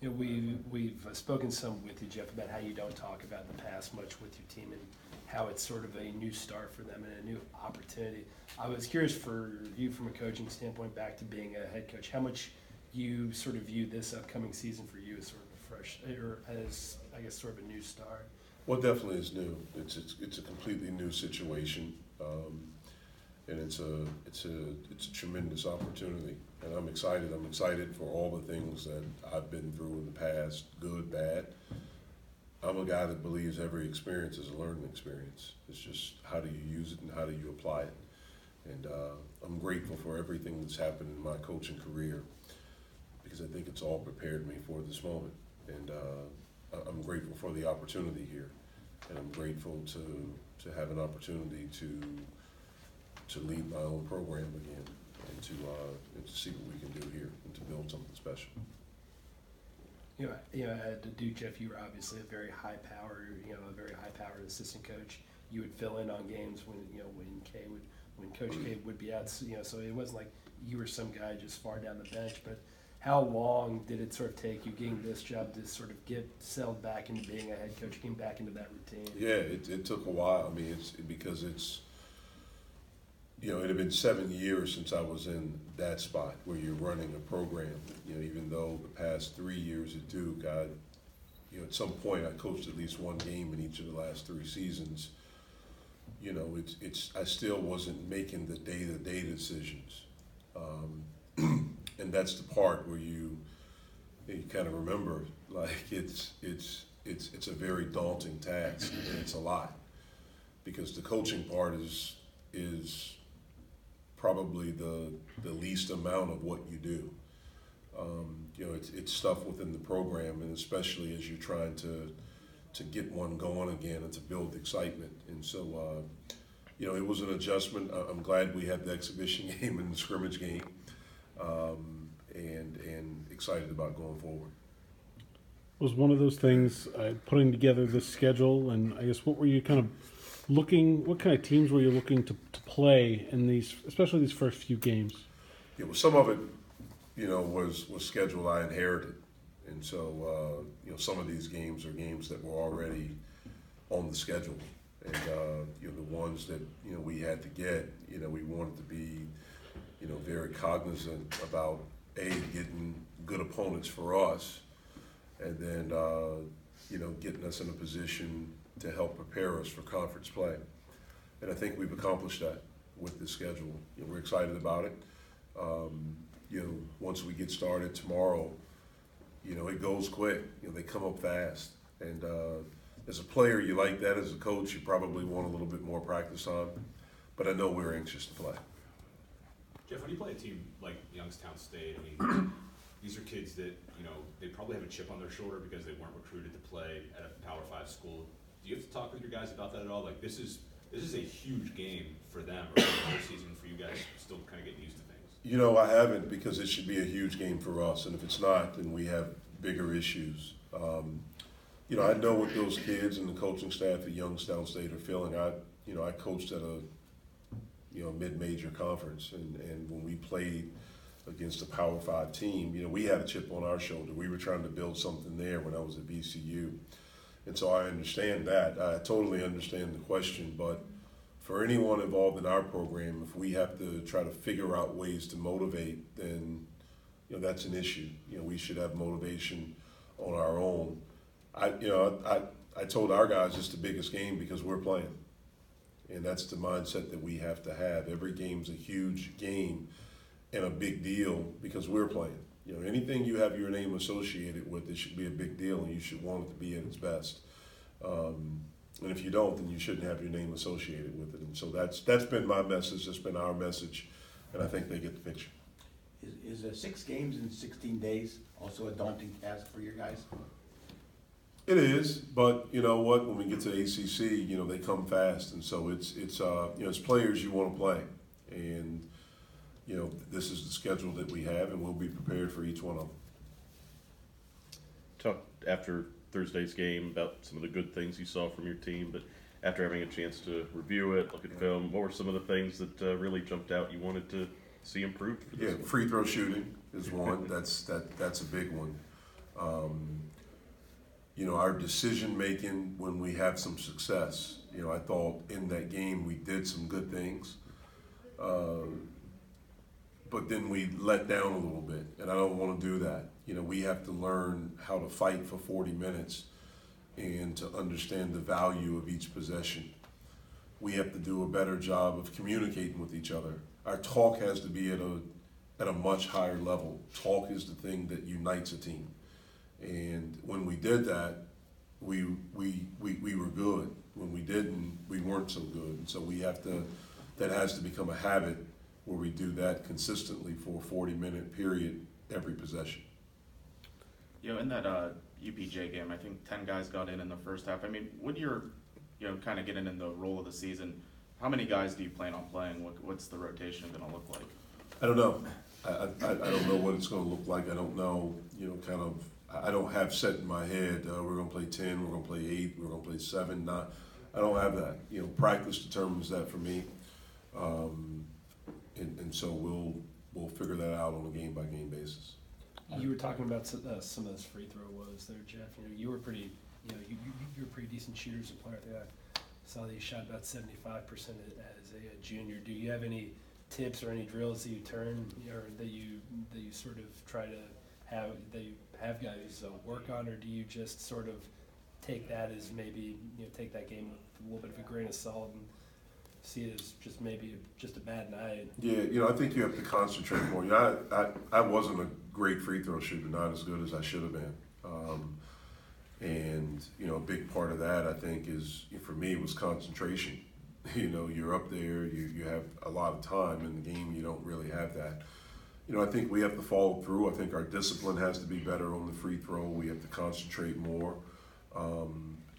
You know, we've spoken some with you, Jeff, about how you don't talk about the past much with your team and how it's sort of a new start for them and a new opportunity. I was curious for you from a coaching standpoint, back to being a head coach, how much you sort of view this upcoming season for you as sort of a fresh, or as, I guess, sort of a new start? Well, it definitely is new. It's a completely new situation, and it's a tremendous opportunity. And I'm excited. I'm excited for all the things that I've been through in the past, good, bad. I'm a guy that believes every experience is a learning experience. It's just how do you use it and how do you apply it. And I'm grateful for everything that's happened in my coaching career because I think it's all prepared me for this moment. And I'm grateful for the opportunity here, and I'm grateful to have an opportunity to lead my own program again, and to see what we can do here and to build something special. You know, Jeff, you were obviously a very high-powered assistant coach. You would fill in on games when Coach K would be out. So it wasn't like you were some guy just far down the bench. But how long did it sort of take you getting this job to sort of get settled back into being a head coach, getting back into that routine? Yeah, it took a while. I mean, it had been 7 years since I was in that spot where you're running a program. Even though the past 3 years at Duke, at some point I coached at least one game in each of the last 3 seasons. I still wasn't making the day-to-day decisions, and that's the part where you kind of remember, like it's a very daunting task, and it's a lot because the coaching part is probably the least amount of what you do. It's stuff within the program, and especially as you're trying to get one going again and to build excitement. And so, it was an adjustment. I'm glad we had the exhibition game and the scrimmage game, and excited about going forward. Was one of those things putting together this schedule, and I guess what were you kind of looking? What kind of teams were you looking to play in these, especially these first few games? Yeah, well, some of it, was scheduled I inherited, and so some of these games are games that were already on the schedule, and the ones that we had to get, we wanted to be very cognizant about getting good opponents for us, and then getting us in a position to help prepare us for conference play. And I think we've accomplished that with the schedule. We're excited about it. Once we get started tomorrow, it goes quick. They come up fast. And as a player, you like that. As a coach, you probably want a little bit more practice on. But I know we're anxious to play. Jeff, when you play a team like Youngstown State, I mean, these are kids that, they probably have a chip on their shoulder because they weren't recruited to play at a Power 5 school. Do you have to talk with your guys about that at all? Like, this is a huge game for them, or the whole season for you guys still kind of getting used to things? I haven't, because it should be a huge game for us, and if it's not, then we have bigger issues. I know what those kids and the coaching staff at Youngstown State are feeling. I coached at a mid-major conference, and when we played against a Power 5 team, we had a chip on our shoulder. We were trying to build something there when I was at VCU. And so I understand that. I totally understand the question, but for anyone involved in our program, if we have to try to figure out ways to motivate, then that's an issue. We should have motivation on our own. I told our guys it's the biggest game because we're playing, and that's the mindset that we have to have. Every game's a huge game and a big deal because we're playing. Anything you have your name associated with, it should be a big deal, and you should want it to be at its best. And if you don't, then you shouldn't have your name associated with it. And so that's been my message. That's been our message, and I think they get the picture. Is 6 games in 16 days also a daunting task for your guys? It is, but you know what? When we get to the ACC, they come fast, and so it's as players you want to play, and this is the schedule that we have, and we'll be prepared for each one of them. Talked after Thursday's game about some of the good things you saw from your team, but after having a chance to review it, look at film, what were some of the things that really jumped out you wanted to see improved for this one? Free throw shooting is one. That's a big one. You know, our decision making when we have some success. You know, I thought in that game we did some good things, but then we let down a little bit, and I don't want to do that. You know, we have to learn how to fight for 40 minutes and to understand the value of each possession. We have to do a better job of communicating with each other. Our talk has to be at a much higher level. Talk is the thing that unites a team. And when we did that, we were good. When we didn't, we weren't so good. And so that has to become a habit where we do that consistently for a 40-minute period every possession. You know, in that UPJ game, I think 10 guys got in the first half. I mean, when you're, you know, kind of getting in the role of the season, how many guys do you plan on playing? What's the rotation going to look like? I don't know. I don't know what it's going to look like. I don't know, you know, kind of, I don't have set in my head, we're going to play 10, we're going to play 8, we're going to play 7, 9. I don't have that. You know, practice determines that for me. And so we'll figure that out on a game-by-game basis. You were talking about some of those free throw woes there, Jeff. You know, you were pretty, you know, you were pretty decent shooters and player. I saw that you shot about 75% as a junior. Do you have any tips or any drills that you turn, or that you sort of try to have guys work on, or do you just sort of take that as maybe, you know, take that game with a little bit of a grain of salt and see it as just maybe just a bad night? Yeah, you know, I think you have to concentrate more. You know, I wasn't a great free throw shooter, not as good as I should have been. And, you know, a big part of that, I think, is, for me, was concentration. You know, you're up there, you have a lot of time in the game, you don't really have that. You know, I think we have to follow through. I think our discipline has to be better on the free throw. We have to concentrate more.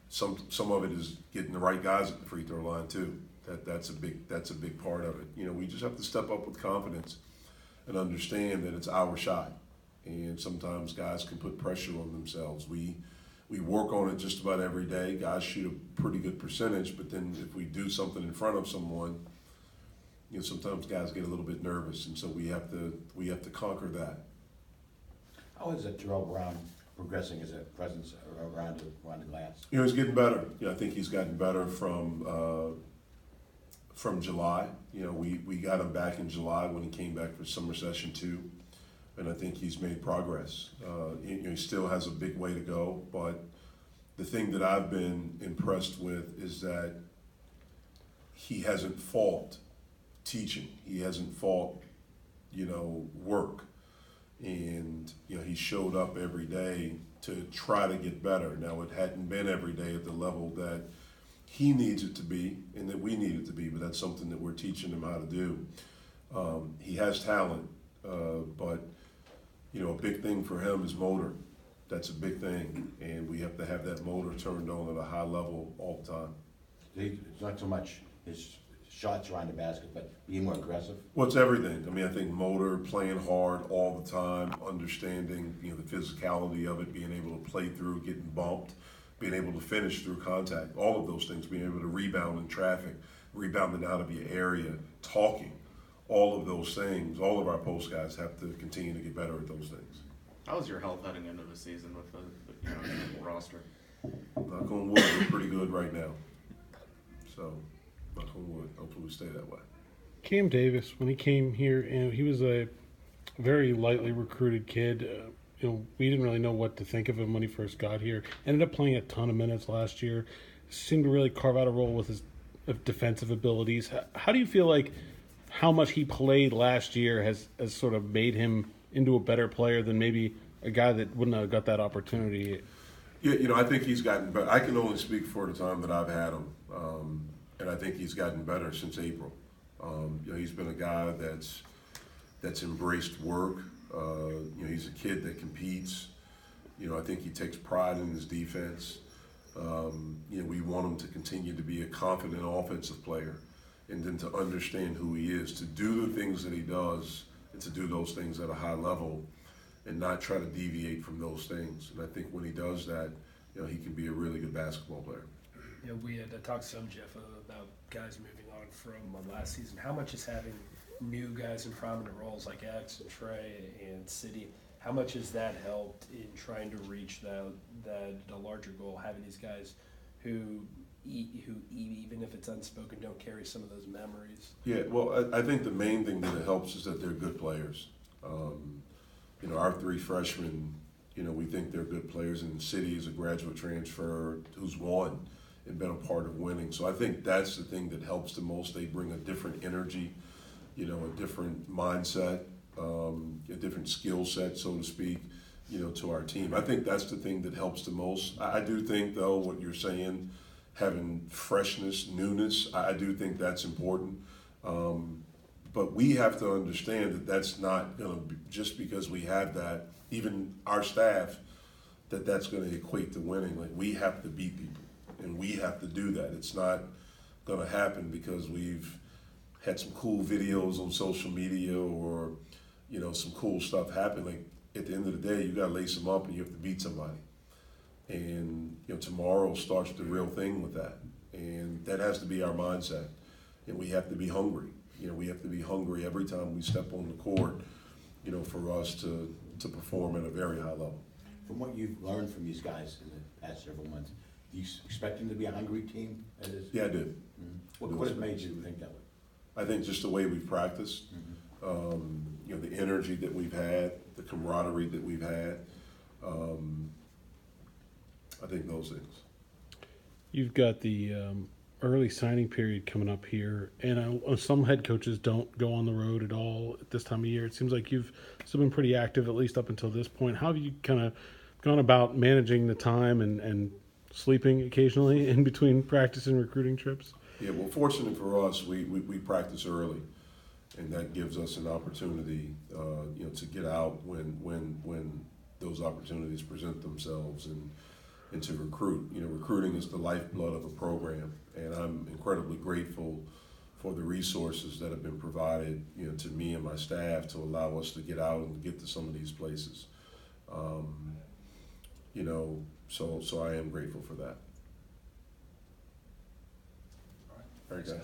Some of it is getting the right guys at the free throw line too. That's a big part of it. You know, we just have to step up with confidence and understand that it's our shot. And sometimes guys can put pressure on themselves. We work on it just about every day. Guys shoot a pretty good percentage, but then if we do something in front of someone, you know, sometimes guys get a little bit nervous, and so we have to conquer that. How is Terrell Brown progressing as a presence around the glass? You know, he's getting better. You know, I think he's gotten better from July. You know, we got him back in July when he came back for summer session 2, and I think he's made progress. You know, he still has a big way to go, but the thing that I've been impressed with is that he hasn't fought teaching. He hasn't fought, you know, work. And, you know, he showed up every day to try to get better. Now, it hadn't been every day at the level that he needs it to be and that we need it to be, but that's something that we're teaching him how to do. He has talent, but, you know, a big thing for him is motor. That's a big thing, and we have to have that motor turned on at a high level all the time. It's not so much his shots around the basket, but being more aggressive. Well, it's everything. I mean, I think motor, playing hard all the time, understanding, you know, the physicality of it, being able to play through, getting bumped, being able to finish through contact, all of those things, being able to rebound in traffic, rebounding out of your area, talking, all of those things. All of our post guys have to continue to get better at those things. How was your health heading into the season with the roster? Knock on wood, we're pretty good right now. So, knock on wood, hopefully we stay that way. Cam Davis, when he came here, and he was a very lightly recruited kid. You know, we didn't really know what to think of him when he first got here. Ended up playing a ton of minutes last year. Seemed to really carve out a role with his defensive abilities. How do you feel like how much he played last year has sort of made him into a better player than maybe a guy that wouldn't have got that opportunity? Yeah, you know, I think he's gotten better. I can only speak for the time that I've had him, and I think he's gotten better since April. You know, he's been a guy that's embraced work. You know, he's a kid that competes. You know, I think he takes pride in his defense. You know, we want him to continue to be a confident offensive player, and then to understand who he is, to do the things that he does, and to do those things at a high level, and not try to deviate from those things. And I think when he does that, you know, he can be a really good basketball player. You know, we had talked some, Jeff, about guys moving on from last season. How much is having new guys in prominent roles like X and Trey and City, How much has that helped in trying to reach the larger goal, having these guys who even if it's unspoken, don't carry some of those memories? Yeah, well, I think the main thing that it helps is that they're good players. You know, our 3 freshmen, you know, we think they're good players, and City is a graduate transfer who's won and been a part of winning. So I think that's the thing that helps the most. They bring a different energy, you know, a different mindset, a different skill set, so to speak, you know, to our team. I think that's the thing that helps the most. I do think, though, what you're saying, having freshness, newness, I do think that's important. But we have to understand that that's not going to be, just because we have that, even our staff, that's going to equate to winning. Like, we have to beat people, and we have to do that. It's not going to happen because we've had some cool videos on social media or, you know, some cool stuff happen. Like, at the end of the day, you got to lace them up and you have to beat somebody. And, you know, tomorrow starts the real thing with that. And that has to be our mindset. And we have to be hungry. You know, we have to be hungry every time we step on the court, you know, for us to perform at a very high level. From what you've learned from these guys in the past several months, do you expect them to be a hungry team? Yeah, I did. Mm-hmm. What has made you think that way? I think just the way we've practiced, you know, the energy that we've had, the camaraderie that we've had. I think those things. You've got the early signing period coming up here, and some head coaches don't go on the road at all at this time of year. It seems like you've still been pretty active, at least up until this point. How have you kind of gone about managing the time and sleeping occasionally in between practice and recruiting trips? Yeah, well, fortunately for us, we practice early, and that gives us an opportunity, you know, to get out when those opportunities present themselves and to recruit. You know, recruiting is the lifeblood of a program, and I'm incredibly grateful for the resources that have been provided, you know, to me and my staff to allow us to get out and get to some of these places. You know, so I am grateful for that. All right. Very good.